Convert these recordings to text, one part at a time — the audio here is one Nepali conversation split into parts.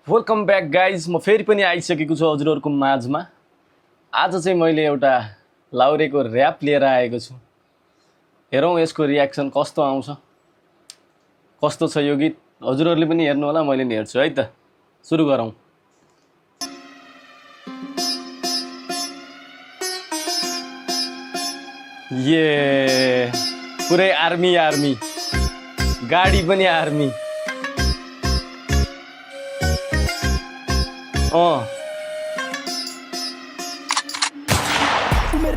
Welcome back guys. म फेरि पनि आइसकेको छु हजुरहरूको माझमा। आज चाहिँ मैले एउटा लाउरेको र्याप लिएर आएको छु। हेरौँ यसको रियाक्सन कस्तो आउँछ, कस्तो छ यो गीत। हजुरहरूले पनि हेर्नु होला, मैले नि हेर्छु है त। सुरु गरौँ। ये पुरै आर्मी आर्मी, गाडी पनि आर्मी।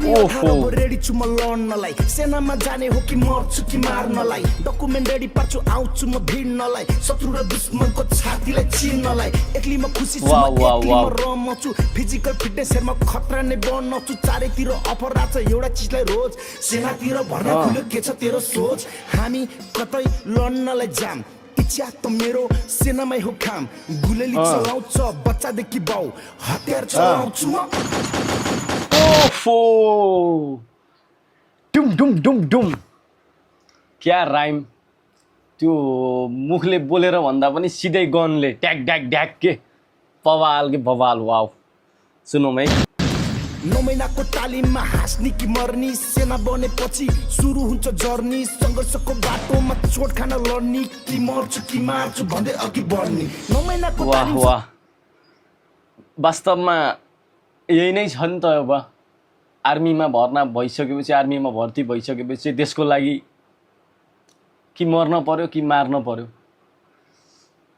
रेडी छु म लड्नलाई, सेनामा जाने हो कि मर्छु कि मार्नलाई। डकुमेन्ट रेडी पार्छु, आउँछु म भिड्नलाई, शत्रु र दुश्मनको छातीलाई चिर्नलाई। एक्लै म खुसी छु, एक्लै म रमाउँछु, फिजिकल फिटनेस हेर्म खतरा नै बनाउँछु। चारैतिर अपराध छ एउटा चिजलाई रोज, सेनातिर भर्न खुल्यो के छ तेरो सोच। हामी कतै लड्नलाई जाम, इच्छा त मेरो सेनामै हो काम। गुलेली चलाउँछ बच्चादेखि बाउ, हतियार चलाउँछु म। डुम डुम डुम डुम, क्या राइम। त्यो मुखले बोलेर भन्दा पनि सिधै गनले ट्याक ड्याक ड्याक के बवाल के बवाल। वाउ, सुनौँ है। 9 महिनाको तालिममा हाँस्ने कि मर्नी, सेना बनेपछि सुरु हुन्छ जर्नी। सङ्घर्षको बाटोमा चोट खान लड्ने, कि मर्छु कि मार्छु भन्दै अघि बढ्ने। 9 महिनाको वाह वाह, वास्तवमा यही नै छ नि त। अब आर्मीमा भर्ना भइसकेपछि, आर्मीमा भर्ती भइसकेपछि देशको लागि कि मर्न पर्यो कि मार्न पर्यो।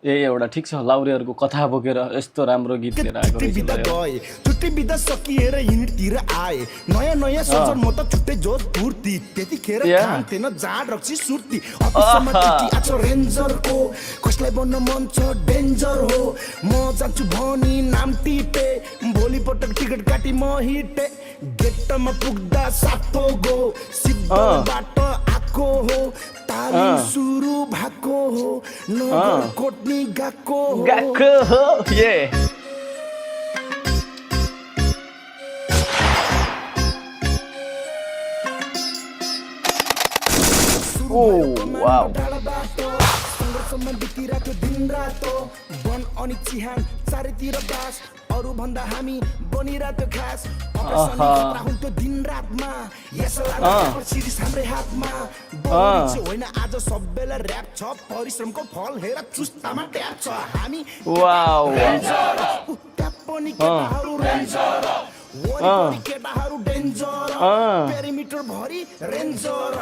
यही एउटा ठिक छ, लाउरेहरूको कथा बोकेर यस्तो राम्रो गीत लिएर आएको रहेछ। छुट्टी बिदा सकिएर हिँडतिर आए, नयाँ नयाँ सोचर म त छुट्टै जोस फुर्ती। त्यतिखेर काम थिएन जाँड रक्सी सुर्ती। अफिसमा ड्युटी आज रेन्जरको, कसलाई बन्न मन छ डेन्जर हो। म जान्छु भनी नाम टिपे, भोलिपटक टिकट काटी म हिँडे। गेटमा पुग्दा सातो गो, सिद्धबाट आएको हो। तालिम सुरु भएको हो, नगरकोट नि गएको हो। ये वाउ, सङ्घर्षमा बितिरहेको दिन रातो। वन अनि चिहान चारैतिर बास, अरू भन्दा हामी बनिरहेको खास। हुन्थ्यो दिन रातमा, यसलाई सिरिस हाम्रै हातमा। होइन आज सबैलाई ऱ्याप छ, परिश्रमको फल हेर चुस्तामा ट्याप छ। हामी पनि केटाहरू रेन्जर, वरिपरि केटाहरू डेन्जर, पेरिमिटर भरि रेन्जर।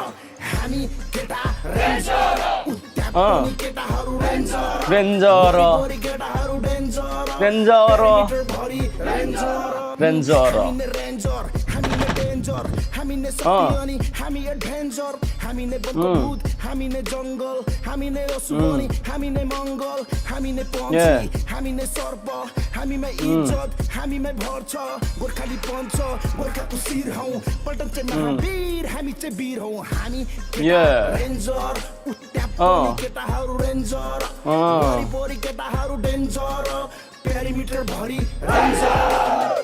हामी केटा रेन्जर, केटाहरू रेन्जर, रेन्जर केटाहरू डेन्जर, रेन्जर भरि रेन्जर, रेन्जर रेन्जर। हामी डेन्जर, हामी ने शक्ति अनि हामी डेन्जर। हामी ने बन्दुक, हामी ने जङ्गल, हामी ने रसुमनी, हामी ने मङ्गल, हामी ने पन्छी, हामी ने सर्प, हामीमा इज्जत, हामीमा भर छ। गोर्खाली पञ्च, गोर्खाको शिर हौ, पल्टन चाहिँ महावीर, हामी चाहिँ वीर हौ। हामी रेन्जर, केटाहरू रेन्जर, वरिपरि केटाहरू डेन्जर, पेरिमिटर भरि रेन्जर।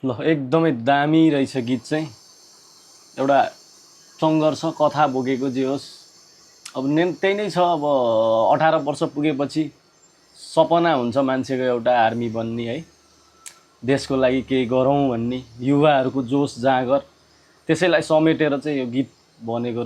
ल, एकदमै दामी रहेछ गीत चाहिँ। एउटा सङ्घर्ष कथा बोकेको जे होस्, अब त्यही नै छ। अब 18 वर्ष पुगेपछि सपना हुन्छ मान्छेको एउटा आर्मी बन्ने है, देशको लागि केही गरौँ भन्ने युवाहरूको जोस जाँगर, त्यसैलाई समेटेर चाहिँ यो गीत बनेको।